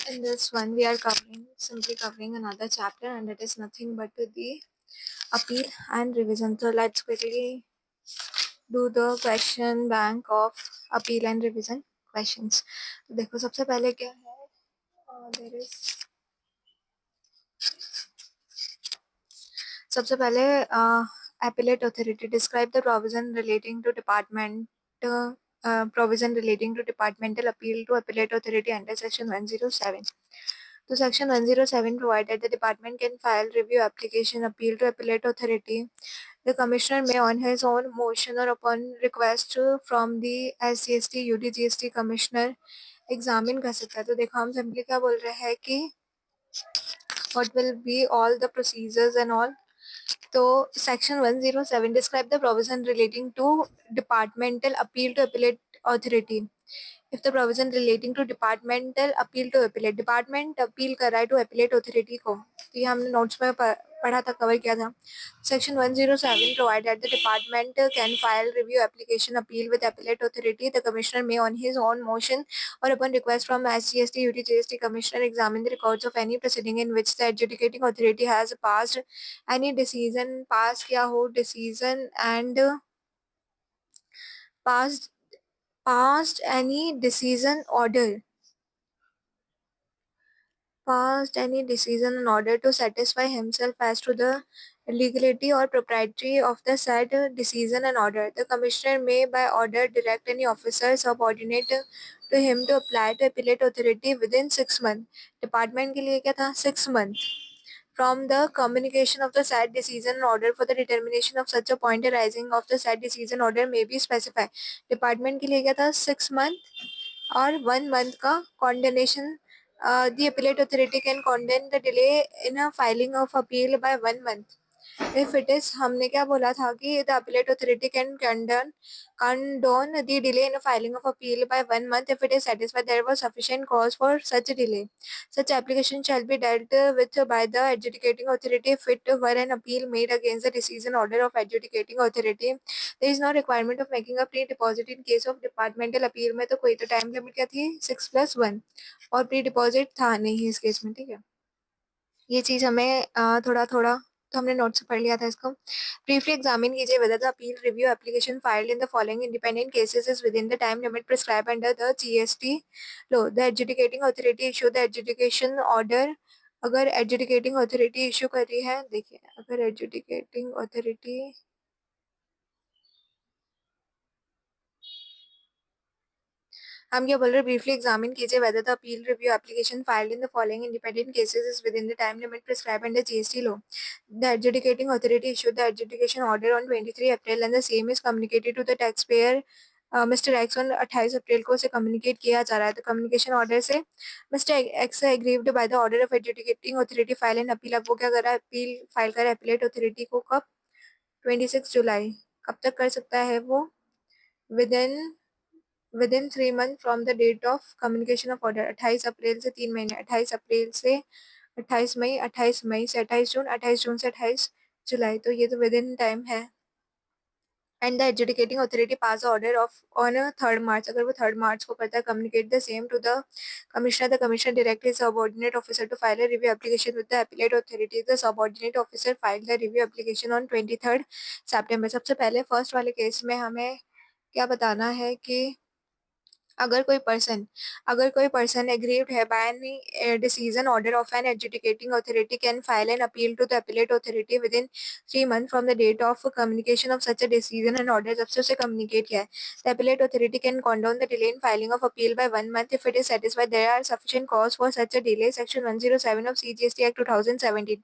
In this one, we are simply covering another chapter, and it is nothing but the appeal and revision. So let's quickly do the question bank of appeal and revision questions. तो देखो सबसे पहले क्या है, there is सबसे पहले appellate authority describe the provision relating to departmental appeal to appellate authority under section 107. So section 107 provided the department can file review application appeal to appellate authority. The commissioner may on his own motion or upon request from the SGST UDGST commissioner examine कर सकता है. तो देखो हम simply क्या बोल रहे हैं कि what will be all the procedures and all. तो section 107 describe the provision relating to departmental appeal to appellate authority. If the provision relating to departmental appeal to appellate, department appeal कर रहा है to appellate authority को, तो ये हमने notes में पढ़ा था, कवर किया था. Section 107 provide that the department can file review application appeal with appellate authority. The commissioner may on his own motion or upon request from SGST UDGST commissioner examine the records of any proceeding in which the adjudicating authority has passed any decision, pass किया हो decision and passed any decision in order to satisfy himself as to the legality or propriety of the said decision and order. The commissioner may by order direct any officer subordinate to him to apply to appellate authority within 6 months. Department के लिए क्या था 6 months from the communication of the said decision and order for the determination of such a point arising of the said decision order may be specified. Department के लिए क्या था 6 month और 1 month का condemnation. The appellate authority can condemn the delay in a filing of appeal by 1 month. If it is, हमने क्या बोला था कि the appellate authority can condone the delay in filing of appeal by 1 month if it is satisfied there was sufficient cause for such a delay. Such application shall be dealt with by the adjudicating authority if it were an appeal made against the decision order of adjudicating authority. There is no requirement of making a pre-deposit in case of departmental appeal में. तो कोई तो time limit क्या थी 6+1 और pre deposit था नहीं इस केस में. ठीक है, ये चीज हमें थोड़ा तो हमने नोट से पढ़ लिया था इसको. ब्रीफली एग्जामिन कीजिए whether the appeal review application filed in the following independent cases is within the time limit prescribed under the GST law. The adjudicating authority issue the adjudication order. अगर adjudicating authority issue कर रही है, देखिए अगर adjudicating authority हम क्या बोल रहे हैं, ब्रीफली एग्जामिन कीजिए whether the appeal review application filed in the following independent cases is within the time limit prescribed under GST law. The adjudicating authority issued the adjudication order on 23 April and the same is communicated to the taxpayer Mr. X on 28 अप्रैल को उसे communicate किया जा रहा है. तो communication order से Mr. X aggrieved by the order of adjudicating authority file and appeal. अब वो क्या कर रहा है, अपील फाइल कर अपीलेट अथॉरिटी को कब 26 जुलाई. कब तक कर सकता है वो, within 3 months from the date of communication of order. 28 अप्रैल से 3 महीने, 28 अप्रैल से 28 मई, 28 मई से 28 जून, 28 जून से 28 जुलाई. तो ये तो विदिन टाइम है. And the adjudicating authority pass order of on 3rd March. अगर वो 3rd मार्च को करता है communicate the same to the commissioner. The commissioner direct his subordinate officer to file a review application with the appellate authority. The subordinate officer file the review application on 23rd September. सबसे पहले first वाले case में हमें क्या बताना है कि अगर कोई पर्सन एग्रीव्ड है by any decision order of an adjudicating authority can file an appeal to the appellate authority within 3 month from the date of communication of such a decision and order. जब से उसे communicate किया है, the appellate authority can condone the delay in filing of appeal by 1 month if it is satisfied there are sufficient cause for such a delay. Section 107 of CGST Act 2017.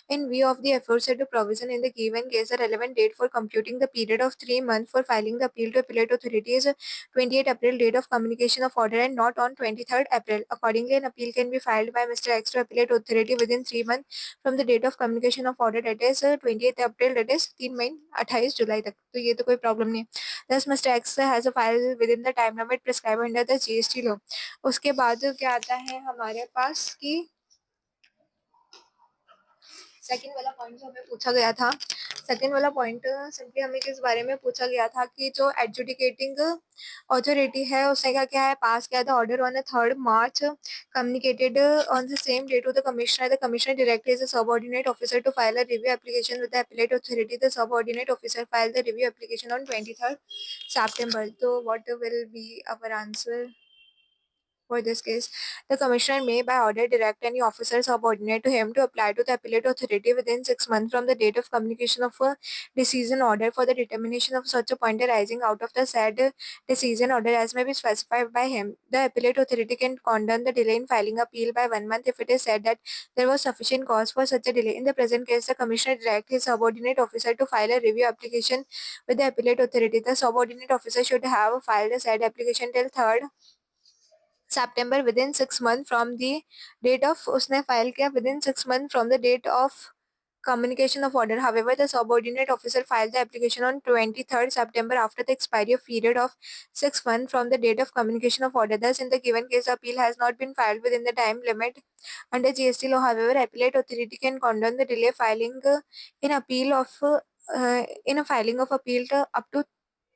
In view of the aforesaid provision in the given case, the relevant date for computing the period of 3 months for filing the appeal to appellate authority is 28 April, date of communication of order, and not on 23rd April. Accordingly, an appeal can be filed by Mr. X to appellate authority within 3 months from the date of communication of order, that is 28th April, that is 3 मई 28 जुलाई तक. तो ये तो कोई problem नहीं. Thus, Mr. X has a file within the time limit prescribed under the GST law. उसके बाद क्या आता है हमारे पास कि सेकंड वाला पॉइंट जो हमें पूछा गया था, सेकंड वाला पॉइंट सिंपली हमें किस बारे में पूछा गया था कि जो एडजुडिकेटिंग अथॉरिटी है उसने क्या किया है, पास किया था order on 3rd March, communicated on the same day to the commissioner. The commissioner directly is a subordinate officer to file a review application with the appellate authority. The subordinate officer filed the review application on 23rd September. So what will be our answer for this case? The commissioner may by order direct any officer subordinate to him to apply to the appellate authority within 6 months from the date of communication of a decision order for the determination of such a point arising out of the said decision order as may be specified by him. The appellate authority can condone the delay in filing appeal by 1 month if it is said that there was sufficient cause for such a delay. In the present case, the commissioner direct his subordinate officer to file a review application with the appellate authority. The subordinate officer should have filed the said application till 3rd September within 6 months from the date of उसने file किया within 6 months from the date of communication of order. However, the subordinate officer filed the application on 23rd September after the expiry of period of 6 months from the date of communication of order. Thus, in the given case, appeal has not been filed within the time limit under GST law. However, appellate authority can condone the delay filing in appeal of in a filing of appeal to up to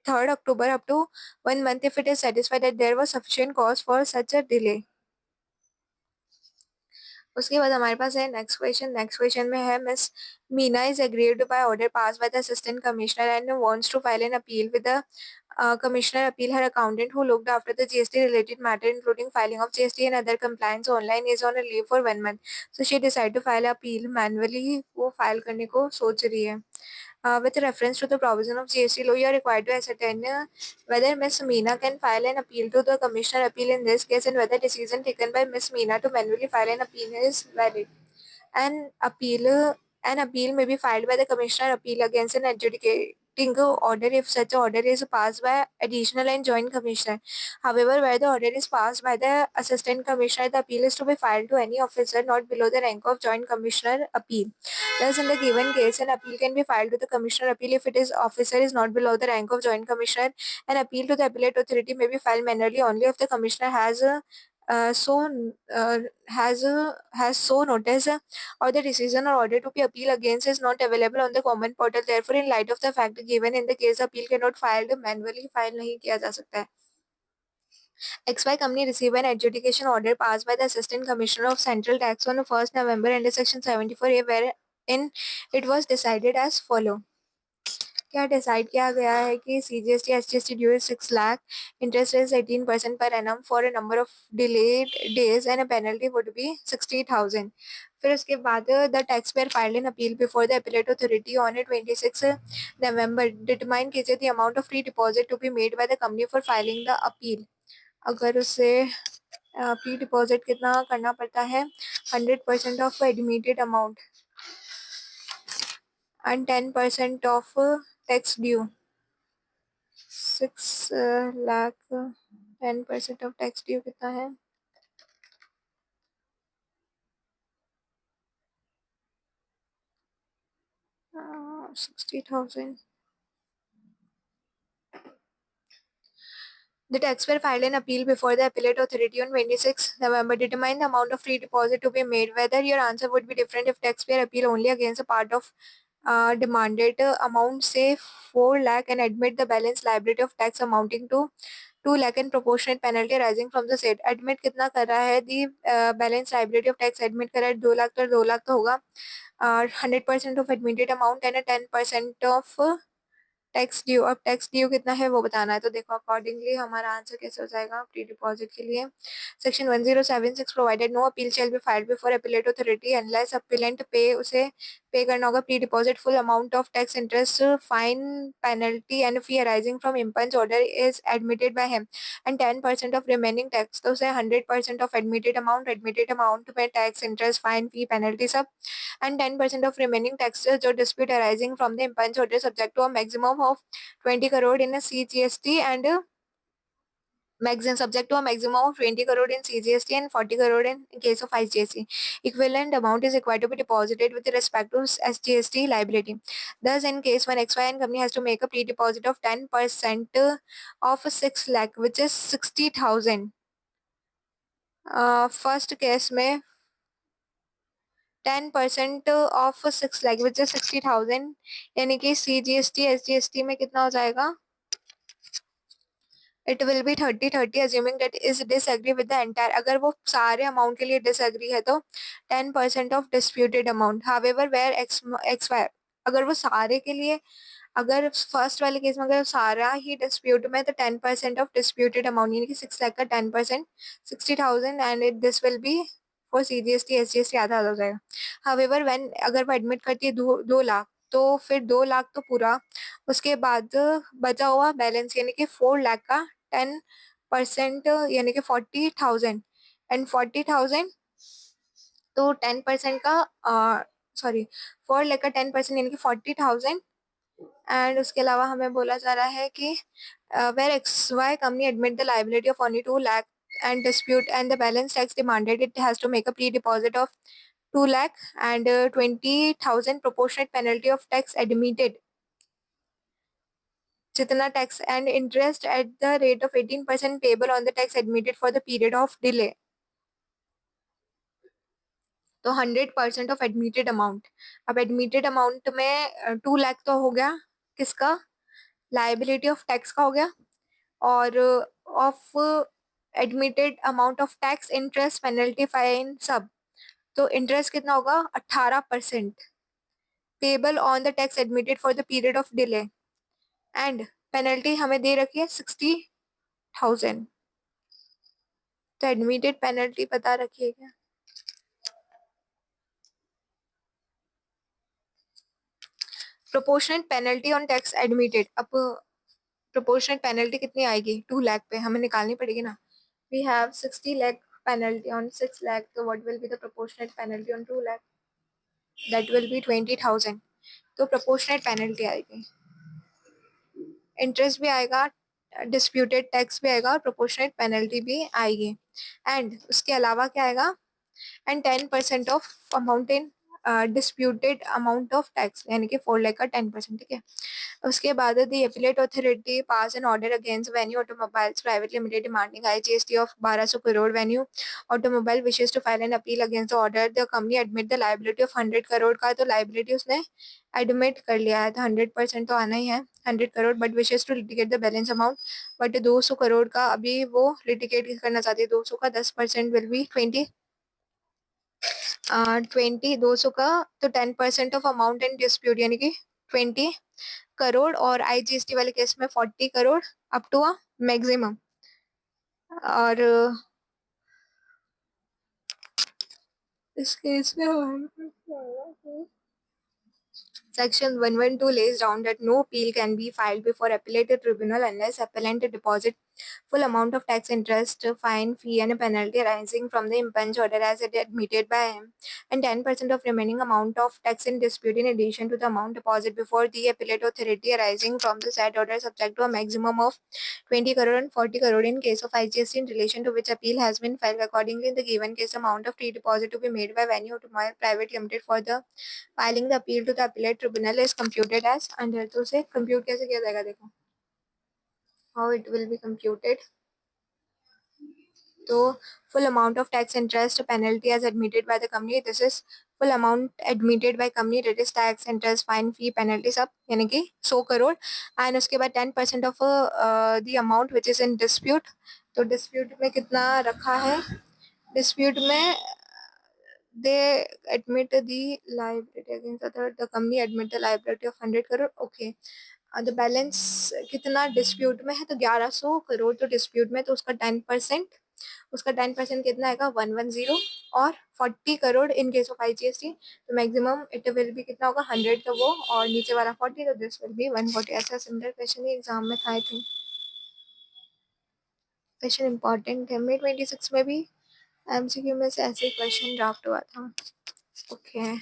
3rd October up to 1 month if it is satisfied that there was sufficient cause for such a delay. उसके बाद हमारे पास है next question में है Miss Meena is agreed by order pass by the assistant commissioner and wants to file an appeal with the commissioner appeal her accountant who looked after the GST related matter including filing of GST and other compliance online is on a leave for 1 month, so she decided to file appeal manually. वो file करने को सोच रही है. With reference to the provision of GST law, you are required to ascertain whether Ms. Meena can file an appeal to the Commissioner appeal in this case and whether decision taken by Ms. Meena to manually file an appeal is valid. An appeal may be filed by the Commissioner appeal against an adjudicating order if such order is passed by additional and joint commissioner. However, where the order is passed by the assistant commissioner, the appeal is to be filed to any officer not below the rank of joint commissioner appeal. Thus, in the given case, an appeal can be filed to the commissioner appeal if it is officer is not below the rank of joint commissioner. An appeal to the appellate authority may be filed manually only if the commissioner has so notice or the decision or order to be appealed against is not available on the common portal. Therefore, in light of the fact given in the case, appeal cannot filed manually file नहीं किया जा सकता है. XY company received an adjudication order passed by the Assistant Commissioner of Central Tax on 1st November under Section 74A wherein it was decided as follow. क्या decide किया गया है कि CGST SGST due is 6 lakh, interest is 18% per annum for a number of delayed days and a penalty would be 60,000. फिर उसके बाद the tax payer filed an appeal before the appellate authority on 26 November. Determine कीजिए the amount of free deposit to be made by the company for filing the appeal. अगर उसे pre deposit कितना करना पड़ता है, 100% of admitted amount and 10% of tax due. 6 lakh 10% of tax due कितना है? 60,000. The taxpayer filed an appeal before the appellate authority on 26 November. Determine the amount of free deposit to be made. Whether your answer would be different if taxpayer appeal only against a part of demanded amount, say 4 lakh, and admit the balance liability of tax amounting to 2 lakh and proportionate penalty arising from the said. Admit कितना कर रहा है? The balance liability of tax admit कर रहा है 2 लाख, तो 2 लाख तो होगा 100% of admitted amount and a 10% of tax due. अब टैक्स ड्यू कितना है वो बताना है, तो देखो अकॉर्डिंगली हमारा आंसर कैसे हो जाएगा प्री डिपॉजिट के लिए. Section 1076 provided no appeal shall be filed before appellate authority unless appellant pay, उसे पे करना होगा pre deposit full amount of tax interest fine penalty and fee arising from impugned order is admitted by him and 10% of remaining tax. तो उसे 100% of admitted amount में tax interest fine fee penalty सब and 10% of remaining taxes or dispute arising from the impunch order subject to a maximum of 20 crore in a CGST and subject to a maximum of 20 crore in CGST and 40 crore in case of IGST. Equivalent amount is required to be deposited with respect to SGST liability. Thus, in case when XYN company has to make a pre-deposit of 10% of 6 lakh, which is 60,000. First case में 10% of 6 lakh which is 60,000, यानी कि CGST SGST में कितना हो जाएगा? It will be 30-30 assuming that is disagree with the entire. अगर वो सारे अमाउंट के लिए डिसएग्री है तो 10% of disputed amount. However where X Y, अगर वो सारे के लिए, अगर फर्स्ट वाले केस में अगर सारा ही डिस्प्यूट में, तो 10% ऑफ डिस्प्यूटेड अमाउंट यानी कि 6 लाख का 10% 60,000 and it this will be for CGST SGST आधा हो जाएगा. हाउएवर व्हेन अगर वो एडमिट करती है 2 लाख, तो फिर 2 लाख तो पूरा, उसके बाद बचा हुआ बैलेंस यानी कि 4 लाख का 10% यानी कि 40,000 एंड 40,000 तो 10% का सॉरी 4 लाख का 10% यानी कि 40,000. एंड उसके अलावा हमें बोला जा रहा है कि where X Y company admit the liability of only 2 lakh and dispute and the balance tax demanded, it has to make a pre-deposit of 2 lakh and 20,000 proportionate penalty of tax admitted, जितना tax and interest at the rate of 18% payable on the tax admitted for the period of delay. तो 100% of admitted amount. अब admitted amount में 2 लाख तो हो गया किसका? Liability of tax का हो गया. और of admitted amount of tax interest penalty fine सब, तो इंटरेस्ट कितना होगा? 18% payable on the tax admitted for the period of delay. And penalty हमें दे रखी है 60,000. तो एडमिटेड पेनल्टी पता रखिएगा. Proportional penalty on tax admitted. अब प्रोपोर्शनल पेनल्टी कितनी आएगी? 2 लाख पे हमें निकालनी पड़ेगी ना. We have 60 lakh penalty on 6 lakh, तो what will be the proportional penalty on 2 lakh? That will be 20,000. तो प्रोपोर्शनल पेनल्टी आएगी, इंटरेस्ट भी आएगा, डिस्प्यूटेड टैक्स भी आएगा और प्रोपोर्शनल पेनल्टी भी आएगी. एंड उसके अलावा क्या आएगा? And 10% of amount in disputed amount of tax यानी कि 4 लाख का 10%. ठीक है. उसके बाद the appellate authority pass an order against Venue Automobiles Private Limited demanding IGST of 1200 crore. Venue Automobile wishes to file an appeal against the order. The company admit the liability of 100 crore का, तो liability उसने admit कर लिया है, तो 100% तो आना ही है 100 crore. But wishes to litigate the balance amount, but 200 crore का अभी वो लिटिगेट करना चाहती है. 200 का 10% विल बी 200 का, तो 10% ऑफ अमाउंट इन डिस्प्यूट यानी कि 20 करोड़. और IGST वाले केस में 40 crore up to a maximum. और इस केस में Section 112 lays down that no appeal can be filed before appellate tribunal unless appellant deposit full amount of tax, interest, fine, fee and penalty arising from the impugned order as it admitted by him, and 10% of remaining amount of tax in dispute in addition to the amount deposit before the appellate authority arising from the said order, subject to a maximum of 20 crore and 40 crore in case of IGST in relation to which appeal has been filed. Accordingly, in the given case, amount of pre-deposit to be made by Venue Automobile Private Limited for the filing the appeal to the appellate tribunal is computed as under. तो उसे compute कैसे किया जाएगा? देखो how it will be computed. तो full amount of tax, interest, penalty as admitted by the company, this is full amount admitted by company, that is tax, interest, fine, fee, penalty सब यानी कि 100 crore. And उसके बाद 10% of the amount which is in dispute. तो dispute में कितना रखा है? डिस्प्यूट में they admit the liability against the company admit the liability of 100 crore. Okay. The balance कितना डिस्प्यूट में है? तो 1100 करोड़ तो डिस्प्यूट में, तो उसका 10%, उसका 10% कितना आएगा? 110. और 40 crore in case of IGST, तो मैक्सिमम इट विल बी कितना होगा? 100 तो वो, और नीचे वाला 40, तो दिस विल बी 140. ऐसा सिमिलर क्वेश्चन ही एग्जाम में था. आई थिंक क्वेश्चन इंपॉर्टेंट है. May 26 में भी MCQ में से ऐसे क्वेश्चन ड्राफ्ट हुआ था. ओके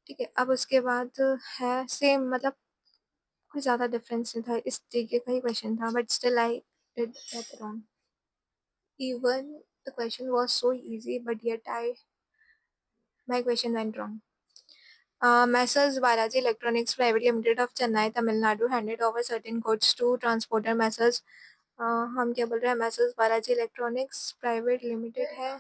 ठीक है. अब उसके बाद है सेम, मतलब कोई ज़्यादा डिफरेंस नहीं था, इस तरीके का ही क्वेश्चन था, but still I did get wrong. Even the question was so easy but yet my question went wrong. Messrs Balaji Electronics Private Limited of Chennai, Tamil Nadu handed over certain goods to transporter Messrs हम क्या बोल रहे हैं? Messrs Balaji Electronics Private Limited है